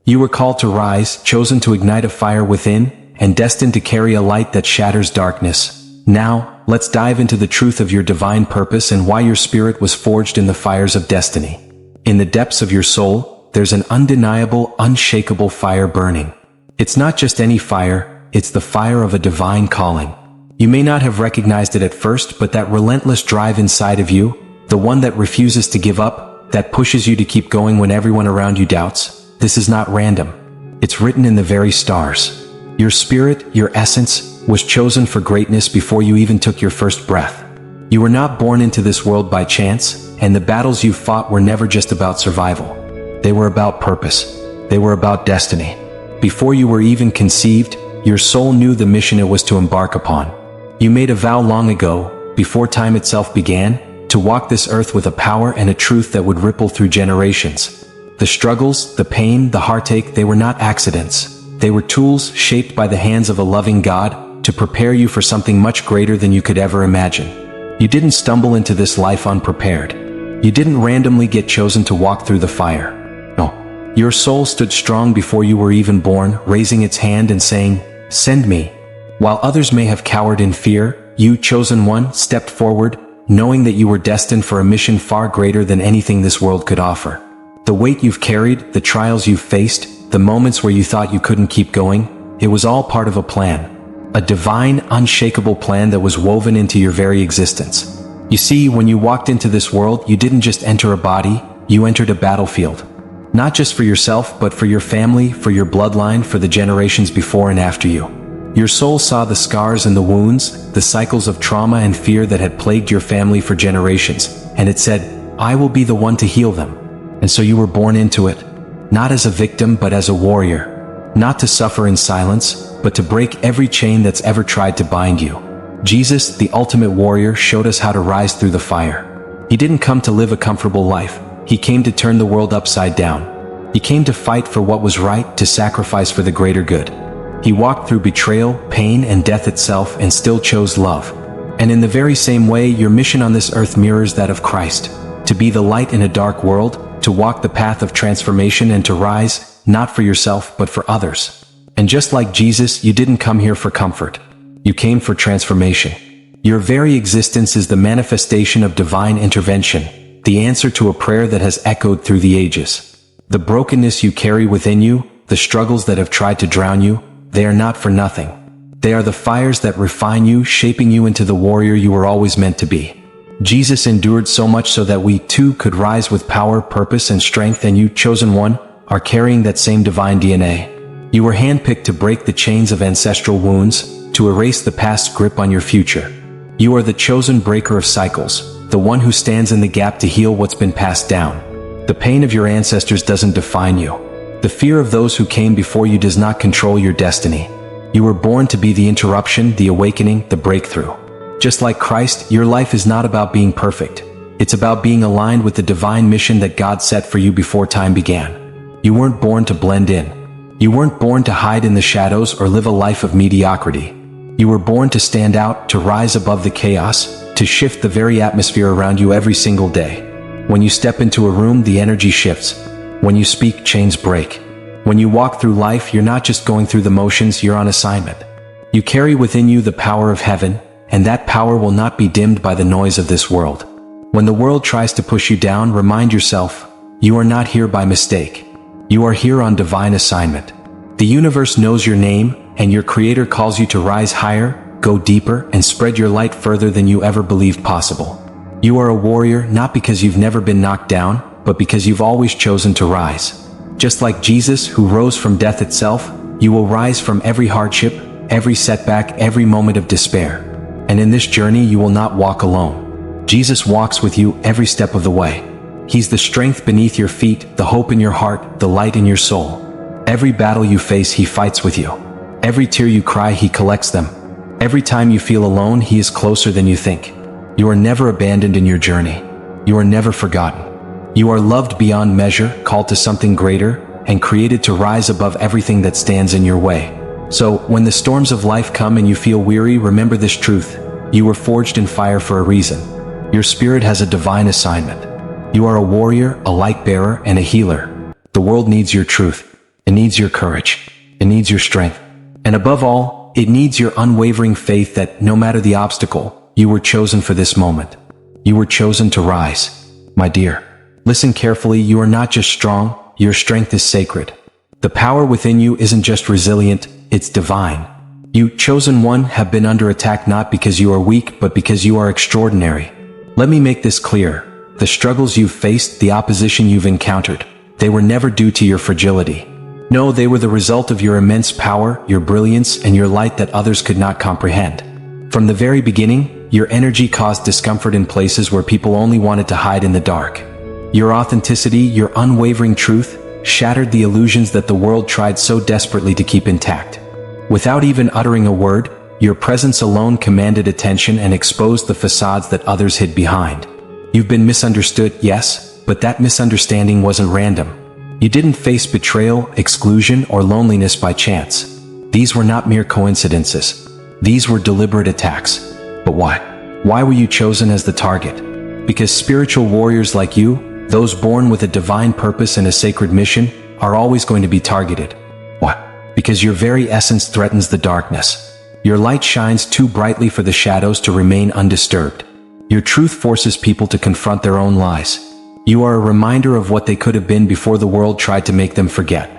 You were called to rise, chosen to ignite a fire within, and destined to carry a light that shatters darkness. Now, let's dive into the truth of your divine purpose and why your spirit was forged in the fires of destiny. In the depths of your soul, there's an undeniable, unshakable fire burning. It's not just any fire, it's the fire of a divine calling. You may not have recognized it at first, but that relentless drive inside of you, the one that refuses to give up, that pushes you to keep going when everyone around you doubts, this is not random. It's written in the very stars. Your spirit, your essence, was chosen for greatness before you even took your first breath. You were not born into this world by chance, and the battles you fought were never just about survival. They were about purpose. They were about destiny. Before you were even conceived, your soul knew the mission it was to embark upon. You made a vow long ago, before time itself began, to walk this earth with a power and a truth that would ripple through generations. The struggles, the pain, the heartache, they were not accidents. They were tools shaped by the hands of a loving God to prepare you for something much greater than you could ever imagine. You didn't stumble into this life unprepared. You didn't randomly get chosen to walk through the fire. No. Your soul stood strong before you were even born, raising its hand and saying, "Send me." While others may have cowered in fear, you, chosen one, stepped forward, knowing that you were destined for a mission far greater than anything this world could offer. The weight you've carried, the trials you've faced, the moments where you thought you couldn't keep going, it was all part of a plan. A divine, unshakable plan that was woven into your very existence. You see, when you walked into this world, you didn't just enter a body, you entered a battlefield. Not just for yourself, but for your family, for your bloodline, for the generations before and after you. Your soul saw the scars and the wounds, the cycles of trauma and fear that had plagued your family for generations, and it said, "I will be the one to heal them." And so you were born into it, not as a victim but as a warrior. Not to suffer in silence, but to break every chain that's ever tried to bind you. Jesus, the ultimate warrior, showed us how to rise through the fire. He didn't come to live a comfortable life. He came to turn the world upside down. He came to fight for what was right, to sacrifice for the greater good. He walked through betrayal, pain, and death itself and still chose love. And in the very same way, your mission on this earth mirrors that of Christ. To be the light in a dark world, to walk the path of transformation and to rise, not for yourself but for others. And just like Jesus, you didn't come here for comfort. You came for transformation. Your very existence is the manifestation of divine intervention, the answer to a prayer that has echoed through the ages. The brokenness you carry within you, the struggles that have tried to drown you, they are not for nothing. They are the fires that refine you, shaping you into the warrior you were always meant to be. Jesus endured so much so that we too could rise with power, purpose, and strength, and you, chosen one, are carrying that same divine DNA. You were handpicked to break the chains of ancestral wounds, to erase the past's grip on your future. You are the chosen breaker of cycles, the one who stands in the gap to heal what's been passed down. The pain of your ancestors doesn't define you. The fear of those who came before you does not control your destiny. You were born to be the interruption, the awakening, the breakthrough. Just like Christ, your life is not about being perfect. It's about being aligned with the divine mission that God set for you before time began. You weren't born to blend in. You weren't born to hide in the shadows or live a life of mediocrity. You were born to stand out, to rise above the chaos, to shift the very atmosphere around you every single day. When you step into a room, the energy shifts. When you speak, chains break. When you walk through life, you're not just going through the motions, you're on assignment. You carry within you the power of heaven, and that power will not be dimmed by the noise of this world. When the world tries to push you down, remind yourself, you are not here by mistake. You are here on divine assignment. The universe knows your name, and your Creator calls you to rise higher, go deeper, and spread your light further than you ever believed possible. You are a warrior not because you've never been knocked down, but because you've always chosen to rise. Just like Jesus, who rose from death itself, you will rise from every hardship, every setback, every moment of despair. And in this journey, you will not walk alone. Jesus walks with you every step of the way. He's the strength beneath your feet, the hope in your heart, the light in your soul. Every battle you face, He fights with you. Every tear you cry, He collects them. Every time you feel alone, He is closer than you think. You are never abandoned in your journey. You are never forgotten. You are loved beyond measure, called to something greater, and created to rise above everything that stands in your way. So, when the storms of life come and you feel weary, remember this truth. You were forged in fire for a reason. Your spirit has a divine assignment. You are a warrior, a light bearer, and a healer. The world needs your truth. It needs your courage. It needs your strength. And above all, it needs your unwavering faith that no matter the obstacle, you were chosen for this moment. You were chosen to rise. My dear, listen carefully. You are not just strong, your strength is sacred. The power within you isn't just resilient, it's divine. You, chosen one, have been under attack not because you are weak, but because you are extraordinary. Let me make this clear. The struggles you've faced, the opposition you've encountered, they were never due to your fragility. No, they were the result of your immense power, your brilliance, and your light that others could not comprehend. From the very beginning, your energy caused discomfort in places where people only wanted to hide in the dark. Your authenticity, your unwavering truth, shattered the illusions that the world tried so desperately to keep intact. Without even uttering a word, your presence alone commanded attention and exposed the facades that others hid behind. You've been misunderstood, yes, but that misunderstanding wasn't random. You didn't face betrayal, exclusion, or loneliness by chance. These were not mere coincidences. These were deliberate attacks. But why? Why were you chosen as the target? Because spiritual warriors like you, those born with a divine purpose and a sacred mission, are always going to be targeted. What? Because your very essence threatens the darkness. Your light shines too brightly for the shadows to remain undisturbed. Your truth forces people to confront their own lies. You are a reminder of what they could have been before the world tried to make them forget.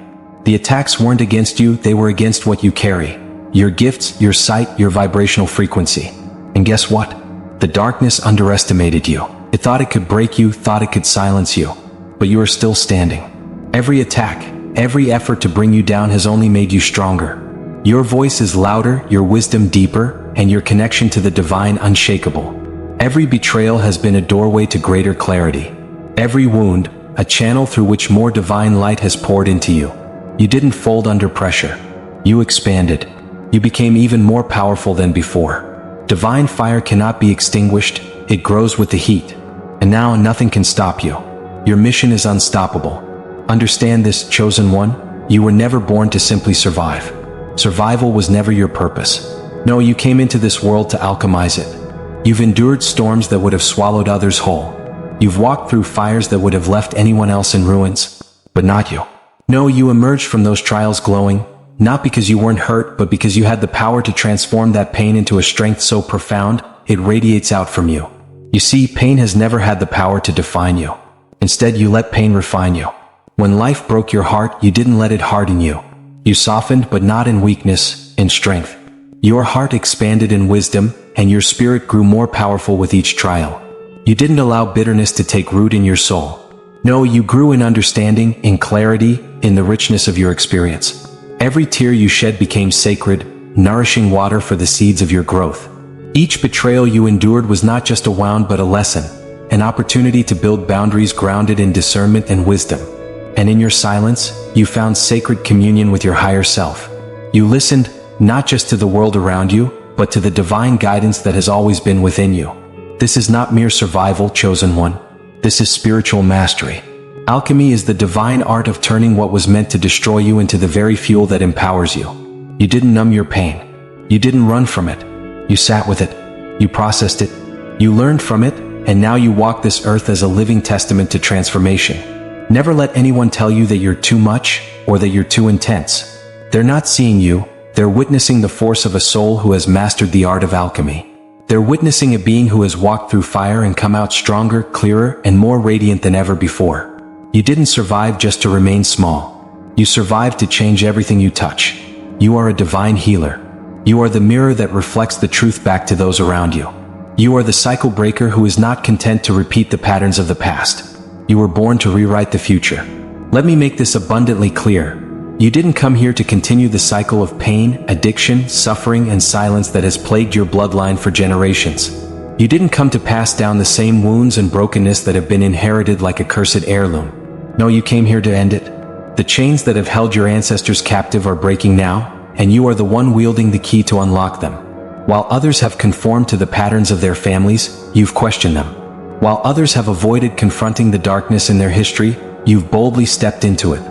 The attacks weren't against you, they were against what you carry. Your gifts, your sight, your vibrational frequency. And guess what? The darkness underestimated you. It thought it could break you, thought it could silence you. But you are still standing. Every attack, every effort to bring you down has only made you stronger. Your voice is louder, your wisdom deeper, and your connection to the divine unshakable. Every betrayal has been a doorway to greater clarity. Every wound, a channel through which more divine light has poured into you. You didn't fold under pressure. You expanded. You became even more powerful than before. Divine fire cannot be extinguished, it grows with the heat. And now nothing can stop you. Your mission is unstoppable. Understand this, chosen one, you were never born to simply survive. Survival was never your purpose. No, you came into this world to alchemize it. You've endured storms that would have swallowed others whole. You've walked through fires that would have left anyone else in ruins. But not you. No, you emerged from those trials glowing, not because you weren't hurt, but because you had the power to transform that pain into a strength so profound, it radiates out from you. You see, pain has never had the power to define you. Instead, you let pain refine you. When life broke your heart, you didn't let it harden you. You softened, but not in weakness, in strength. Your heart expanded in wisdom, and your spirit grew more powerful with each trial. You didn't allow bitterness to take root in your soul. No, you grew in understanding, in clarity, in the richness of your experience. Every tear you shed became sacred, nourishing water for the seeds of your growth. Each betrayal you endured was not just a wound but a lesson, an opportunity to build boundaries grounded in discernment and wisdom. And in your silence, you found sacred communion with your higher self. You listened, not just to the world around you, but to the divine guidance that has always been within you. This is not mere survival, chosen one. This is spiritual mastery. Alchemy is the divine art of turning what was meant to destroy you into the very fuel that empowers you. You didn't numb your pain. You didn't run from it. You sat with it. You processed it. You learned from it, and now you walk this earth as a living testament to transformation. Never let anyone tell you that you're too much or that you're too intense. They're not seeing you, they're witnessing the force of a soul who has mastered the art of alchemy. They're witnessing a being who has walked through fire and come out stronger, clearer, and more radiant than ever before. You didn't survive just to remain small. You survived to change everything you touch. You are a divine healer. You are the mirror that reflects the truth back to those around you. You are the cycle breaker who is not content to repeat the patterns of the past. You were born to rewrite the future. Let me make this abundantly clear. You didn't come here to continue the cycle of pain, addiction, suffering, and silence that has plagued your bloodline for generations. You didn't come to pass down the same wounds and brokenness that have been inherited like a cursed heirloom. No, you came here to end it. The chains that have held your ancestors captive are breaking now, and you are the one wielding the key to unlock them. While others have conformed to the patterns of their families, you've questioned them. While others have avoided confronting the darkness in their history, you've boldly stepped into it.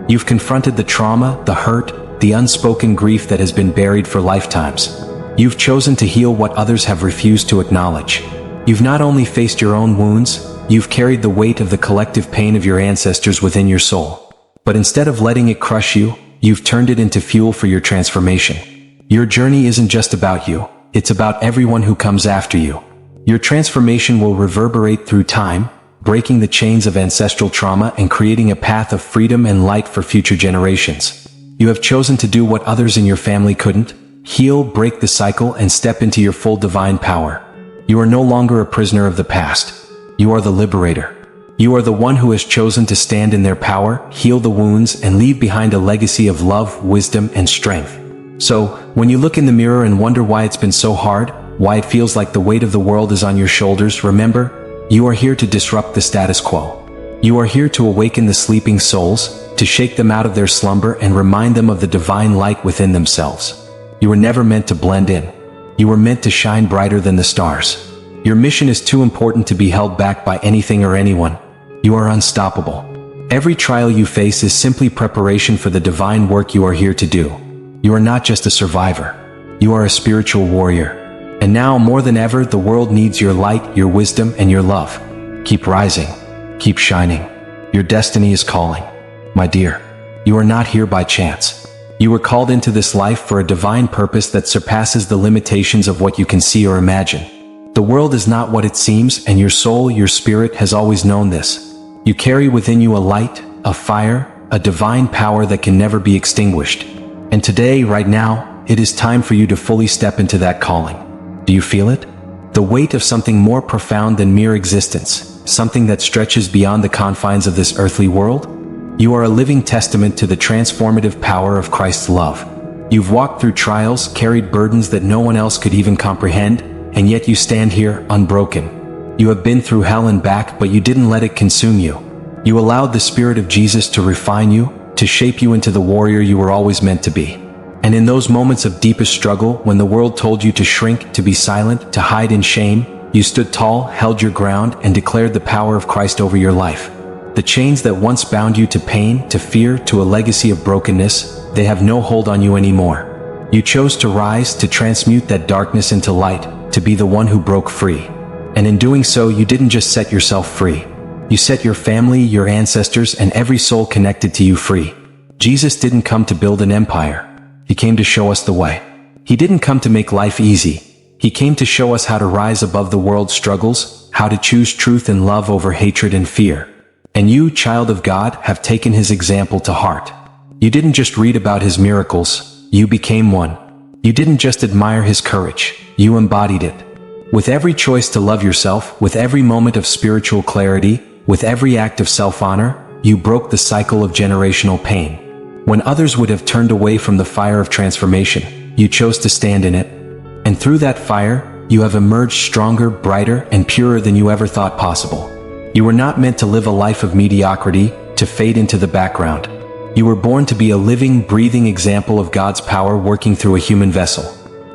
You've confronted the trauma, the hurt, the unspoken grief that has been buried for lifetimes. You've chosen to heal what others have refused to acknowledge. You've not only faced your own wounds, you've carried the weight of the collective pain of your ancestors within your soul. But instead of letting it crush you, you've turned it into fuel for your transformation. Your journey isn't just about you, it's about everyone who comes after you. Your transformation will reverberate through time, breaking the chains of ancestral trauma and creating a path of freedom and light for future generations. You have chosen to do what others in your family couldn't: heal, break the cycle, and step into your full divine power. You are no longer a prisoner of the past. You are the liberator. You are the one who has chosen to stand in their power, heal the wounds, and leave behind a legacy of love, wisdom, and strength. So, when you look in the mirror and wonder why it's been so hard, why it feels like the weight of the world is on your shoulders, remember, you are here to disrupt the status quo. You are here to awaken the sleeping souls, to shake them out of their slumber and remind them of the divine light within themselves. You were never meant to blend in. You were meant to shine brighter than the stars. Your mission is too important to be held back by anything or anyone. You are unstoppable. Every trial you face is simply preparation for the divine work you are here to do. You are not just a survivor. You are a spiritual warrior. And now, more than ever, the world needs your light, your wisdom, and your love. Keep rising. Keep shining. Your destiny is calling. My dear, you are not here by chance. You were called into this life for a divine purpose that surpasses the limitations of what you can see or imagine. The world is not what it seems, and your soul, your spirit, has always known this. You carry within you a light, a fire, a divine power that can never be extinguished. And today, right now, it is time for you to fully step into that calling. Do you feel it? The weight of something more profound than mere existence, something that stretches beyond the confines of this earthly world? You are a living testament to the transformative power of Christ's love. You've walked through trials, carried burdens that no one else could even comprehend, and yet you stand here unbroken. You have been through hell and back, but you didn't let it consume you. You allowed the Spirit of Jesus to refine you, to shape you into the warrior you were always meant to be. And in those moments of deepest struggle, when the world told you to shrink, to be silent, to hide in shame, you stood tall, held your ground, and declared the power of Christ over your life. The chains that once bound you to pain, to fear, to a legacy of brokenness, they have no hold on you anymore. You chose to rise, to transmute that darkness into light, to be the one who broke free. And in doing so, you didn't just set yourself free. You set your family, your ancestors, and every soul connected to you free. Jesus didn't come to build an empire. He came to show us the way. He didn't come to make life easy. He came to show us how to rise above the world's struggles, how to choose truth and love over hatred and fear. And you, child of God, have taken his example to heart. You didn't just read about his miracles, you became one. You didn't just admire his courage, you embodied it. With every choice to love yourself, with every moment of spiritual clarity, with every act of self-honor, you broke the cycle of generational pain. When others would have turned away from the fire of transformation, you chose to stand in it. And through that fire, you have emerged stronger, brighter, and purer than you ever thought possible. You were not meant to live a life of mediocrity, to fade into the background. You were born to be a living, breathing example of God's power working through a human vessel.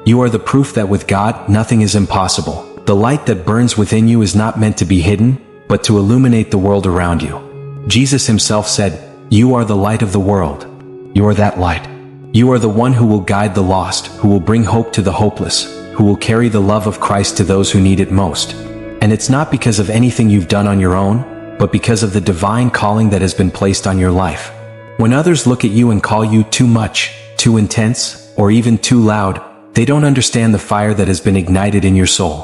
You are the proof that with God, nothing is impossible. The light that burns within you is not meant to be hidden, but to illuminate the world around you. Jesus himself said, "You are the light of the world." You are that light. You are the one who will guide the lost, who will bring hope to the hopeless, who will carry the love of Christ to those who need it most. And it's not because of anything you've done on your own, but because of the divine calling that has been placed on your life. When others look at you and call you too much, too intense, or even too loud, they don't understand the fire that has been ignited in your soul.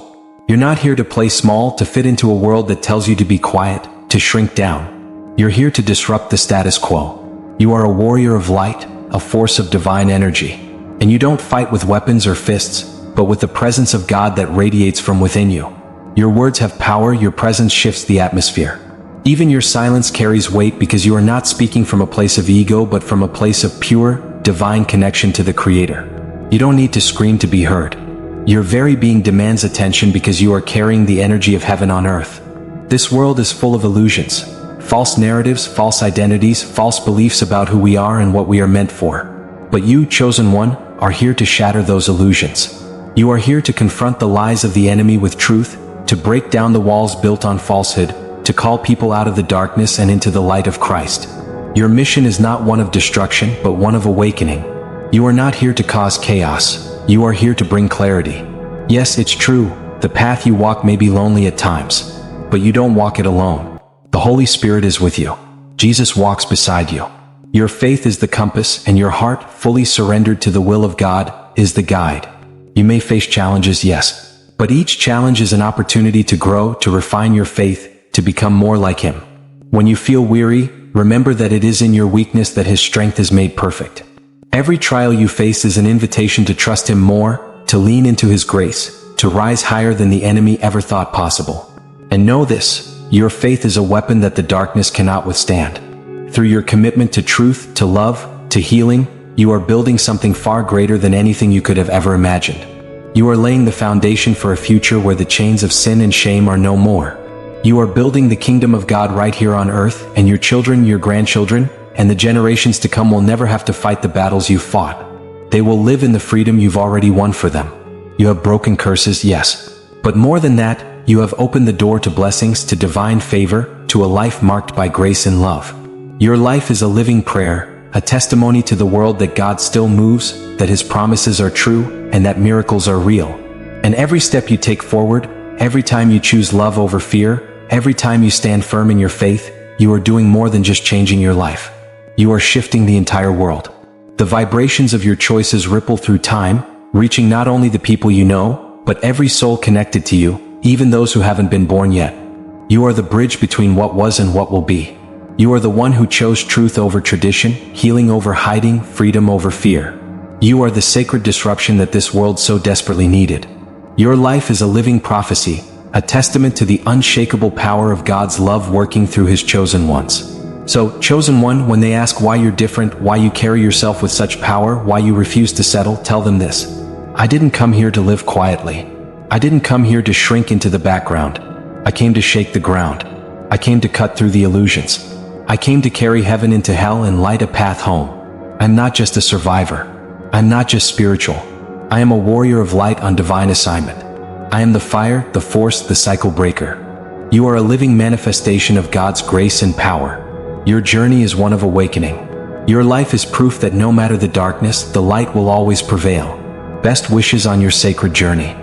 You're not here to play small, to fit into a world that tells you to be quiet, to shrink down. You're here to disrupt the status quo. You are a warrior of light, a force of divine energy. And you don't fight with weapons or fists, but with the presence of God that radiates from within you. Your words have power, your presence shifts the atmosphere. Even your silence carries weight because you are not speaking from a place of ego, but from a place of pure, divine connection to the Creator. You don't need to scream to be heard. Your very being demands attention because you are carrying the energy of heaven on earth. This world is full of illusions. False narratives, false identities, false beliefs about who we are and what we are meant for. But you, chosen one, are here to shatter those illusions. You are here to confront the lies of the enemy with truth, to break down the walls built on falsehood, to call people out of the darkness and into the light of Christ. Your mission is not one of destruction, but one of awakening. You are not here to cause chaos. You are here to bring clarity. Yes, it's true, the path you walk may be lonely at times, but you don't walk it alone. The Holy Spirit is with you. Jesus walks beside you. Your faith is the compass, and your heart, fully surrendered to the will of God, is the guide. You may face challenges, yes, but each challenge is an opportunity to grow, to refine your faith, to become more like Him. When you feel weary, remember that it is in your weakness that His strength is made perfect. Every trial you face is an invitation to trust Him more, to lean into His grace, to rise higher than the enemy ever thought possible. And know this, your faith is a weapon that the darkness cannot withstand. Through your commitment to truth, to love, to healing, you are building something far greater than anything you could have ever imagined. You are laying the foundation for a future where the chains of sin and shame are no more. You are building the kingdom of God right here on earth, and your children, your grandchildren, and the generations to come will never have to fight the battles you've fought. They will live in the freedom you've already won for them. You have broken curses, yes. But more than that, you have opened the door to blessings, to divine favor, to a life marked by grace and love. Your life is a living prayer, a testimony to the world that God still moves, that His promises are true, and that miracles are real. And every step you take forward, every time you choose love over fear, every time you stand firm in your faith, you are doing more than just changing your life. You are shifting the entire world. The vibrations of your choices ripple through time, reaching not only the people you know, but every soul connected to you, even those who haven't been born yet. You are the bridge between what was and what will be. You are the one who chose truth over tradition, healing over hiding, freedom over fear. You are the sacred disruption that this world so desperately needed. Your life is a living prophecy, a testament to the unshakable power of God's love working through His chosen ones. So, chosen one, when they ask why you're different, why you carry yourself with such power, why you refuse to settle, tell them this. I didn't come here to live quietly. I didn't come here to shrink into the background. I came to shake the ground. I came to cut through the illusions. I came to carry heaven into hell and light a path home. I'm not just a survivor. I'm not just spiritual. I am a warrior of light on divine assignment. I am the fire, the force, the cycle breaker. You are a living manifestation of God's grace and power. Your journey is one of awakening. Your life is proof that no matter the darkness, the light will always prevail. Best wishes on your sacred journey.